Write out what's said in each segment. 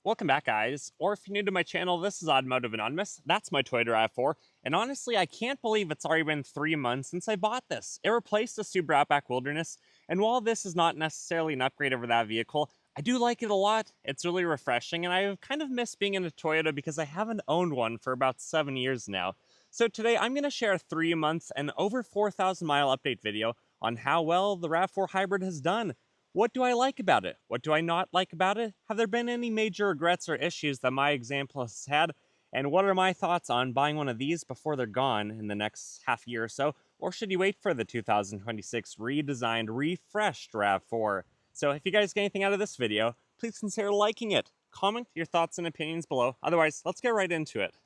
Welcome back, guys. Or if you're new to my channel, this is Automotive Anonymous. That's my Toyota RAV4. And honestly, I can't believe it's already been 3 months since I bought this. It replaced the Subaru Outback Wilderness. And while this is not necessarily an upgrade over that vehicle, I do like it a lot. It's really refreshing. And I've kind of missed being in a Toyota because I haven't owned one for about 7 years now. So today I'm going to share a 3-month and over 4,000 mile update video on how well the RAV4 Hybrid has done. What do I like about it? What do I not like about it? Have there been any major regrets or issues that my example has had? And what are my thoughts on buying one of these before they're gone in the next half year or so? Or should you wait for the 2026 redesigned, refreshed RAV4? So if you guys get anything out of this video, please consider liking it. Comment your thoughts and opinions below. Otherwise, let's get right into it.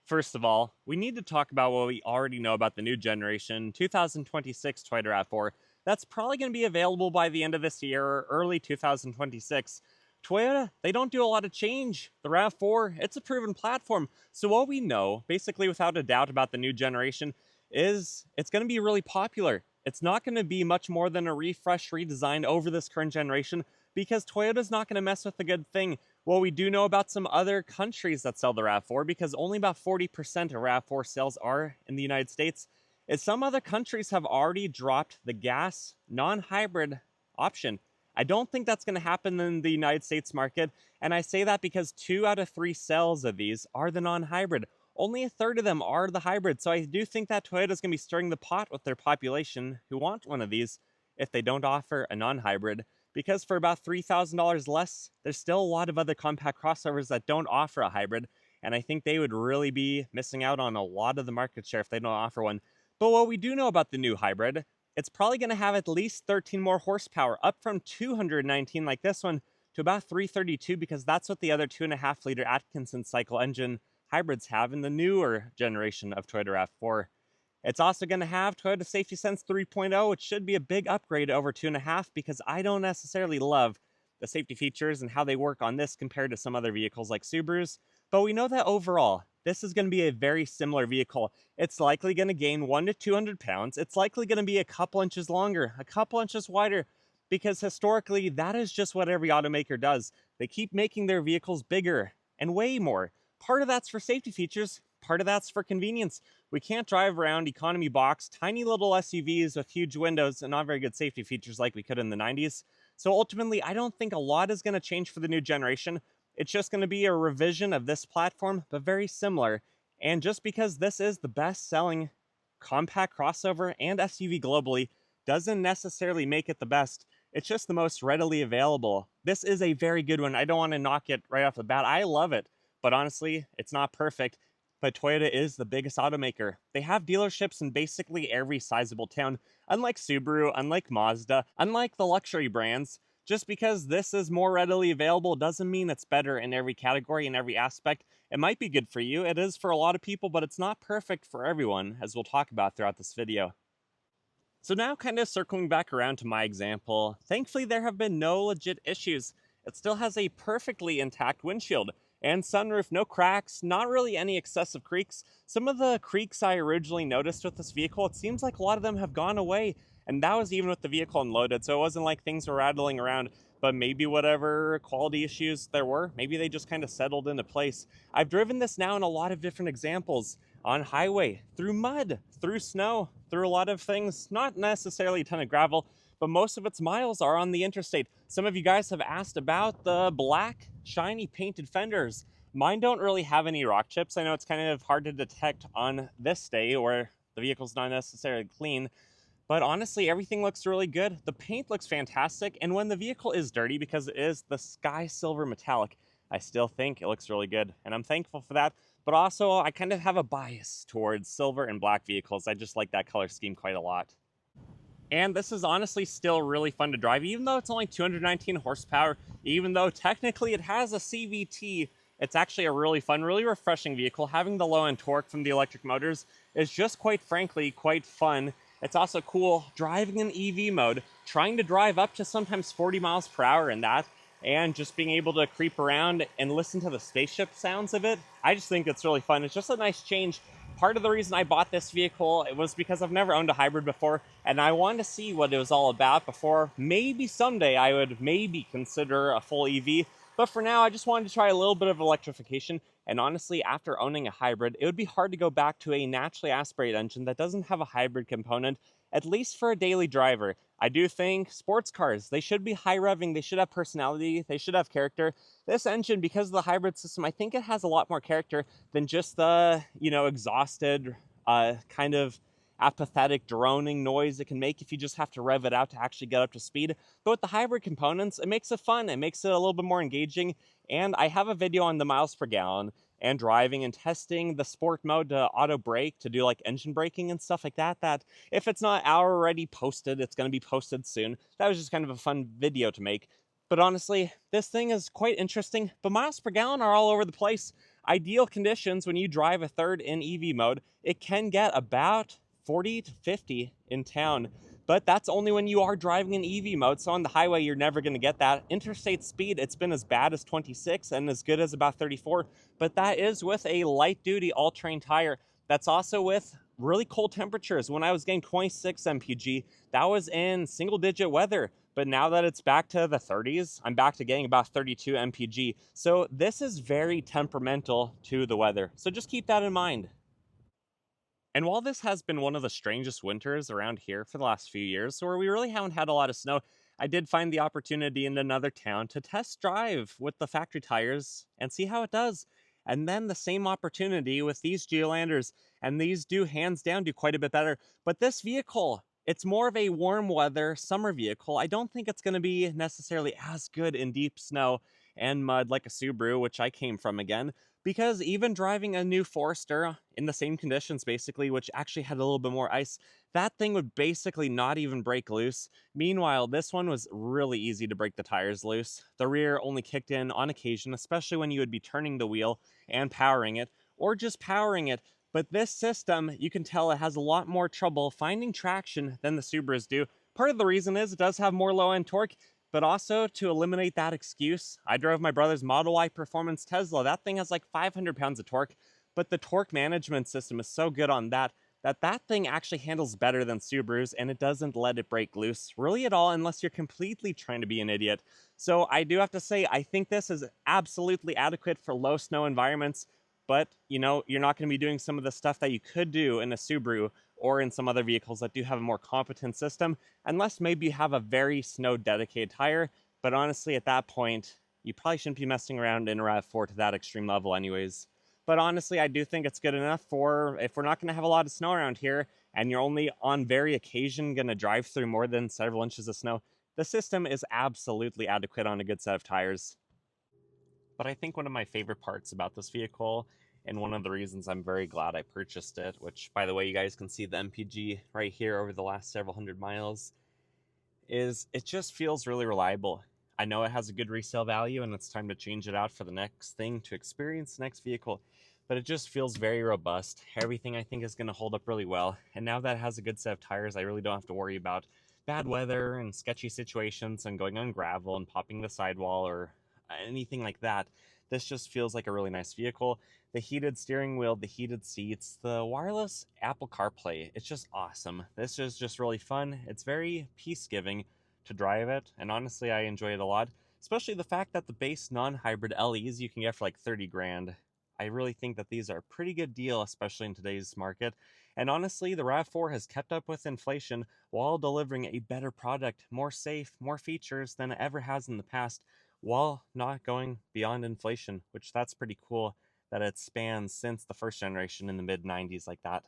First of all, we need to talk about what we already know about the new generation 2026 Toyota RAV4. That's probably going to be available by the end of this year or early 2026. Toyota, they don't do a lot of change. The RAV4, it's a proven platform. So what we know, basically without a doubt about the new generation, is it's going to be really popular. It's not going to be much more than a refresh, redesign over this current generation because Toyota's not going to mess with the good thing. Well, we do know about some other countries that sell the RAV4 because only about 40% of RAV4 sales are in the United States. Is some other countries have already dropped the gas non-hybrid option. I don't think that's going to happen in the United States market, and I say that because 2 out of 3 sales of these are the non-hybrid. Only a third of them are the hybrid, so I do think that Toyota is going to be stirring the pot with their population who want one of these if they don't offer a non-hybrid, because for about $3,000 less, there's still a lot of other compact crossovers that don't offer a hybrid, and I think they would really be missing out on a lot of the market share if they don't offer one. But what we do know about the new hybrid, it's probably going to have at least 13 more horsepower, up from 219 like this one to about 332, because that's what the other 2.5-liter Atkinson cycle engine hybrids have in the newer generation of Toyota RAV4. It's also going to have Toyota Safety Sense 3.0, which should be a big upgrade over 2.5, because I don't necessarily love the safety features and how they work on this compared to some other vehicles like Subarus. But we know that overall, this is going to be a very similar vehicle. It's likely going to gain 100 to 200 pounds. It's likely going to be a couple inches longer, a couple inches wider, because historically, that is just what every automaker does. They keep making their vehicles bigger and way more. Part of that's for safety features, part of that's for convenience. We can't drive around economy box, tiny little SUVs with huge windows and not very good safety features like we could in the 90s. So ultimately, I don't think a lot is going to change for the new generation. It's just going to be a revision of this platform, but very similar. And just because this is the best-selling compact crossover and SUV globally doesn't necessarily make it the best. It's just the most readily available. This is a very good one. I don't want to knock it right off the bat. I love it, but honestly, it's not perfect. But Toyota is the biggest automaker. They have dealerships in basically every sizable town. Unlike Subaru, unlike Mazda, unlike the luxury brands, just because this is more readily available doesn't mean it's better in every category, in every aspect. It might be good for you. It is for a lot of people, but it's not perfect for everyone, as we'll talk about throughout this video. So now kind of circling back around to my example, thankfully there have been no legit issues. It still has a perfectly intact windshield and sunroof, no cracks, not really any excessive creaks. Some of the creaks I originally noticed with this vehicle, it seems like a lot of them have gone away. And that was even with the vehicle unloaded, so it wasn't like things were rattling around, but maybe whatever quality issues there were, maybe they just kind of settled into place. I've driven this now in a lot of different examples, on highway, through mud, through snow, through a lot of things, not necessarily a ton of gravel, but most of its miles are on the interstate. Some of you guys have asked about the black, shiny painted fenders. Mine don't really have any rock chips. I know it's kind of hard to detect on this day where the vehicle's not necessarily clean, but honestly, everything looks really good. The paint looks fantastic, and when the vehicle is dirty, because it is the sky silver metallic, I still think it looks really good, and I'm thankful for that. But also, I kind of have a bias towards silver and black vehicles. I just like that color scheme quite a lot. And this is honestly still really fun to drive, even though it's only 219 horsepower, even though technically it has a CVT. It's actually a really fun, really refreshing vehicle. Having the low-end torque from the electric motors is just quite frankly quite fun. It's also cool driving in EV mode, trying to drive up to sometimes 40 miles per hour in that, and just being able to creep around and listen to the spaceship sounds of it. I just think it's really fun. It's just a nice change. Part of the reason I bought this vehicle, it was because I've never owned a hybrid before, and I wanted to see what it was all about before maybe someday I would maybe consider a full EV. But for now, I just wanted to try a little bit of electrification. And honestly, after owning a hybrid, it would be hard to go back to a naturally aspirated engine that doesn't have a hybrid component, at least for a daily driver. I do think sports cars, they should be high revving, they should have personality, they should have character. This engine, because of the hybrid system, I think it has a lot more character than just the, exhausted, kind of apathetic droning noise it can make if you just have to rev it out to actually get up to speed. But with the hybrid components, it makes it fun, it makes it a little bit more engaging. And I have a video on the miles per gallon and driving and testing the sport mode to auto brake to do like engine braking and stuff like that, that if it's not already posted, it's going to be posted soon. That was just kind of a fun video to make. But honestly, this thing is quite interesting. But miles per gallon are all over the place. Ideal conditions when you drive a third in EV mode, it can get about 40 to 50 in town. But that's only when you are driving in EV mode, so on the highway you're never going to get that. Interstate speed, it's been as bad as 26 and as good as about 34, but that is with a light-duty all-terrain tire. That's also with really cold temperatures. When I was getting 26 mpg, that was in single-digit weather. But now that it's back to the 30s, I'm back to getting about 32 mpg. So this is very temperamental to the weather. So just keep that in mind. And while this has been one of the strangest winters around here for the last few years, where we really haven't had a lot of snow, I did find the opportunity in another town to test drive with the factory tires and see how it does. And then the same opportunity with these Geolanders, and these do hands down do quite a bit better. But this vehicle, it's more of a warm weather summer vehicle. I don't think it's going to be necessarily as good in deep snow and mud like a Subaru, which I came from again, because even driving a new Forester in the same conditions basically, which actually had a little bit more ice, that thing would basically not even break loose. Meanwhile, this one was really easy to break the tires loose. The rear only kicked in on occasion, especially when you would be turning the wheel and powering it, or just powering it. But this system, you can tell it has a lot more trouble finding traction than the Subarus do. Part of the reason is it does have more low-end torque, but also to eliminate that excuse, I drove my brother's Model Y Performance Tesla. That thing has like 500 pounds of torque, but the torque management system is so good on that that thing actually handles better than Subaru's, and it doesn't let it break loose really at all unless you're completely trying to be an idiot. So I do have to say, I think this is absolutely adequate for low snow environments, but you're not going to be doing some of the stuff that you could do in a Subaru or in some other vehicles that do have a more competent system, unless maybe you have a very snow dedicated tire. But honestly, at that point, you probably shouldn't be messing around in a RAV4 to that extreme level anyways. But honestly, I do think it's good enough for if we're not going to have a lot of snow around here and you're only on very occasion going to drive through more than several inches of snow, the system is absolutely adequate on a good set of tires. But I think one of my favorite parts about this vehicle, and one of the reasons I'm very glad I purchased it, which, by the way, you guys can see the MPG right here over the last several hundred miles, is it just feels really reliable. I know it has a good resale value and it's time to change it out for the next thing to experience the next vehicle, but it just feels very robust. Everything I think is going to hold up really well. And now that it has a good set of tires, I really don't have to worry about bad weather and sketchy situations and going on gravel and popping the sidewall or anything like that. This just feels like a really nice vehicle. The heated steering wheel, the heated seats, the wireless Apple CarPlay, it's just awesome. This is just really fun. It's very peace-giving to drive it, and honestly, I enjoy it a lot, especially the fact that the base non-hybrid LEs you can get for like 30 grand. I really think that these are a pretty good deal, especially in today's market. And honestly, the RAV4 has kept up with inflation while delivering a better product, more safe, more features than it ever has in the past, while not going beyond inflation, which that's pretty cool that it spans since the first generation in the mid 90s like that.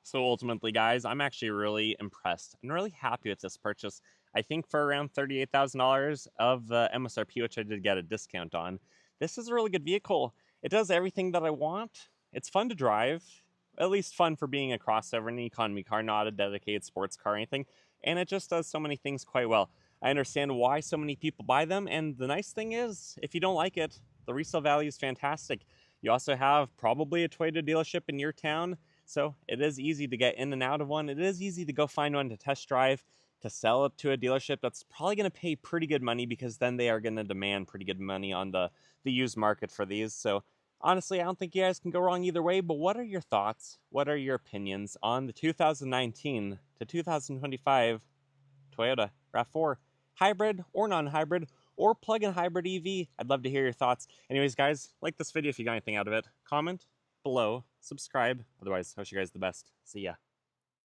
So ultimately, guys, I'm actually really impressed and really happy with this purchase. I think for around $38,000 of the MSRP, which I did get a discount on, this is a really good vehicle. It does everything that I want. It's fun to drive, at least fun for being a crossover and an economy car, not a dedicated sports car or anything. And it just does so many things quite well. I understand why so many people buy them, and the nice thing is, if you don't like it, the resale value is fantastic. You also have probably a Toyota dealership in your town, so it is easy to get in and out of one. It is easy to go find one to test drive, to sell it to a dealership that's probably going to pay pretty good money, because then they are going to demand pretty good money on the used market for these. So honestly, I don't think you guys can go wrong either way, but what are your thoughts? What are your opinions on the 2019 to 2025 Toyota RAV4 hybrid or non-hybrid, or plug-in hybrid EV. I'd love to hear your thoughts. Anyways, guys, like this video if you got anything out of it. Comment below, subscribe. Otherwise, I wish you guys the best. See ya.